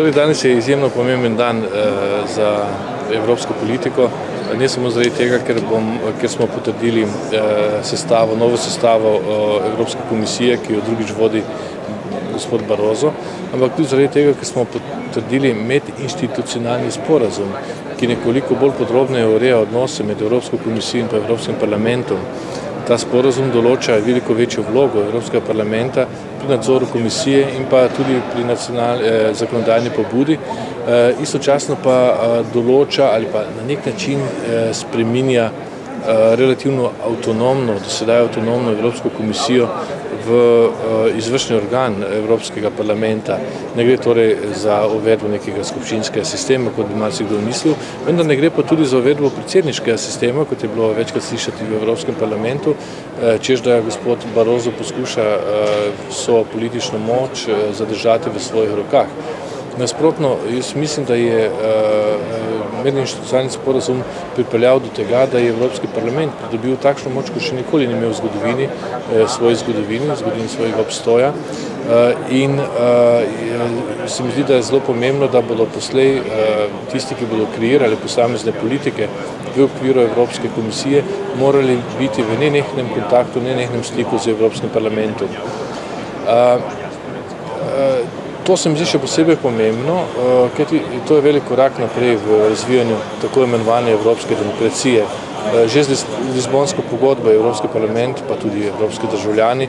Torej, danes je izjemno pomemben dan za evropsko politiko, ne samo zaradi tega, ker smo potrdili novo sestavo Evropske komisije, ki jo drugič vodi gospod Barroso, ampak tudi zaradi tega, ker smo potrdili medinstitucionalni sporazum, ki nekoliko bolj podrobneje ureja odnose med Evropsko komisijo in pa Evropskim parlamentom. Ta sporazum določa veliko večjo vlogo Evropskega parlamenta pri nadzoru komisije in pa tudi pri zakonodajni pobudi, istočasno pa določa ali pa na nek način spreminja relativno avtonomno, do sedaj avtonomno Evropsko komisijo v izvršni organ Evropskega parlamenta. Ne gre torej za uvedbo nekega skupščinskega sistema, kot bi marsikdo mislil, vendar ne gre pa tudi za uvedbo predsedniškega sistema, kot je bilo večkrat slišati v Evropskem parlamentu, čež da gospod Barroso poskuša vso politično moč zadržati v svojih rokah. Nasprotno, jaz mislim, da je medinstitucionalni sporazum pripeljal do tega, da je Evropski parlament pridobil takšno moč, kot še nikoli ni imel v zgodovini, zgodovini svojega obstoja. In se mi zdi, da je zelo pomembno, da bodo poslej tisti, ki bodo kreirali posamezne politike v okviru Evropske komisije, morali biti v nenehnem kontaktu, nenehnem stiku z Evropskim parlamentom. To se mi zdi še posebej pomembno, ker to je velik korak naprej v razvijanju tako imenovane evropske demokracije. Že z Lizbonsko pogodbo je Evropski parlament, pa tudi evropski državljani,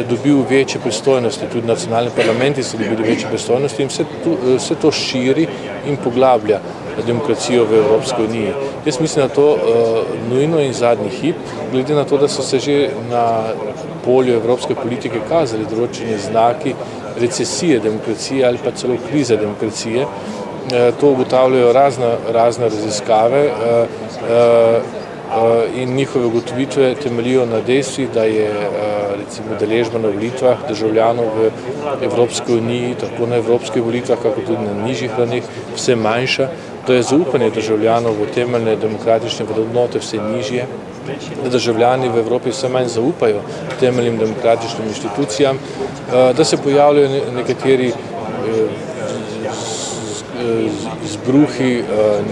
dobil večje pristojnosti, tudi nacionalni parlamenti so dobili večje pristojnosti in vse to širi in poglablja demokracijo v Evropski uniji. Jaz mislim, da to nujno in zadnji hip, glede na to, da so se že na polju evropske politike kazali določeni znaki recesije demokracije ali pa celo krize demokracije. To ugotavljajo razne raziskave in njihove ugotovitve temeljijo na dejstvih, da je recimo udeležba na volitvah državljanov v Evropski uniji, tako na evropskih volitvah, kako tudi na nižjih ravneh, vse manjša, da je zaupanje državljanov v temeljne demokratične vrednote vse nižje, da državljani v Evropi vse manj zaupajo temeljnim demokratičnim inštitucijam, da se pojavljajo nekateri izbruhi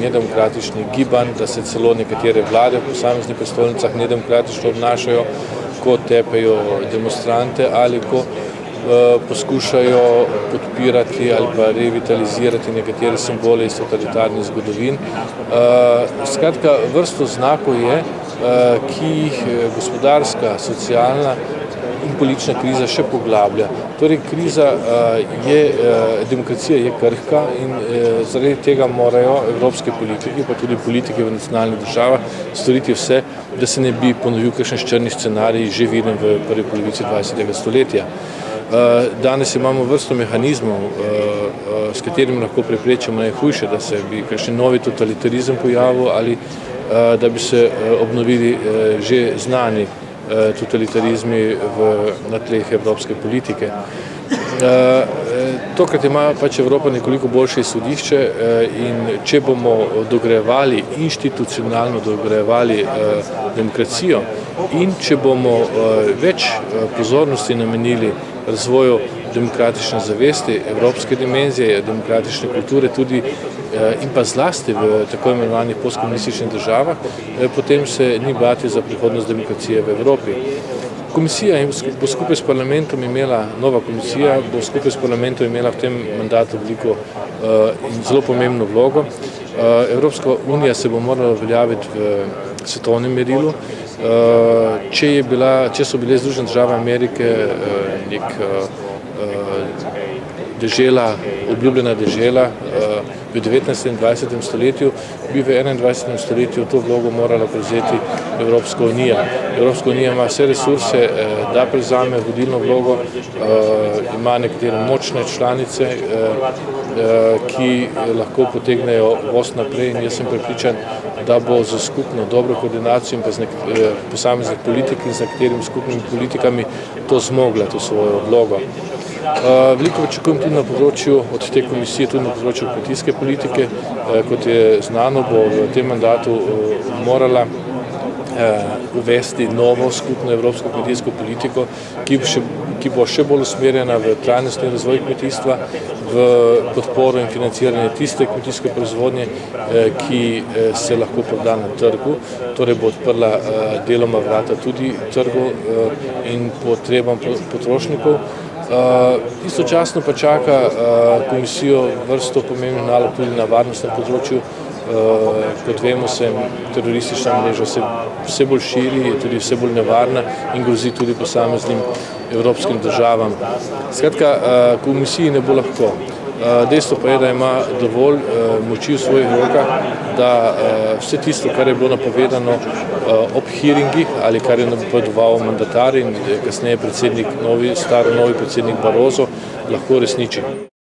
nedemokratičnih gibanj, da se celo nekatere vlade v posameznih prestolnicah nedemokratično obnašajo, ko tepejo demonstrante ali ko poskušajo podpirati ali pa revitalizirati nekatere simbole iz totalitarnih zgodovin. Skratka, vrsto znakov je, ki jih gospodarska, socialna in politična kriza še poglablja. Torej, demokracija je krhka in zaradi tega morajo evropske politiki, pa tudi politike v nacionalnih državah storiti vse, da se ne bi ponovil kakšen črni scenarij že viden v prvi polovici 20. stoletja. Danes imamo vrsto mehanizmov, s katerimi lahko preprečimo najhujše, da se bi kakšen novi totalitarizem pojavil ali da bi se obnovili že znani totalitarizmi na tleh evropske politike. Tokrat ima pač Evropa nekoliko boljše izhodišče in če bomo dograjevali, institucionalno dograjevali demokracijo in če bomo več pozornosti namenili razvoju demokratične zavesti, evropske dimenzije, demokratične kulture tudi in pa zlasti v tako imenovanih postkomunističnih državah, potem se ni bati za prihodnost demokracije v Evropi. Komisija bo skupaj s parlamentom imela, nova komisija bo skupaj s parlamentom imela v tem mandatu veliko in zelo pomembno vlogo. Evropska unija se bo morala uveljaviti v svetovnem merilu. Če so bile Združene države Amerike obljubljena dežela v 19. in 20. stoletju, bi v 21. stoletju to vlogo morala prevzeti Evropska unija. Evropska unija ima vse resurse, da prevzame vodilno vlogo, ima nekatere močne članice, ki lahko potegnejo voz naprej in jaz sem prepričan, da bo za skupno dobro koordinacijo in pa z posameznih politik in z nekaterimi skupnimi politikami to zmogla, to svojo vlogo. Veliko pričakujem tudi na področju od te komisije, tudi na področju kmetijske politike. Kot je znano, bo v tem mandatu morala uvesti novo skupno evropsko kmetijsko politiko, ki bo še bolj usmerjena v trajnostni razvoj kmetijstva, v podporo in financiranje tiste kmetijske proizvodnje, ki se lahko proda na trgu, torej bo odprla deloma vrata tudi trgu in potrebam potrošnikov. Istočasno pa čaka komisijo vrsto pomembnih nalog tudi na varnostnem področju. Kot vemo, se teroristična mreža vse bolj širi, je tudi vse bolj nevarna in grozi tudi posameznim evropskim državam. Skratka, komisiji ne bo lahko. Dejstvo pa je, da ima dovolj moči v svojih rokah, da vse tisto, kar je bilo napovedano ob hearingih ali kar je napovedoval mandatar in kasneje novi predsednik Barroso, lahko resniči.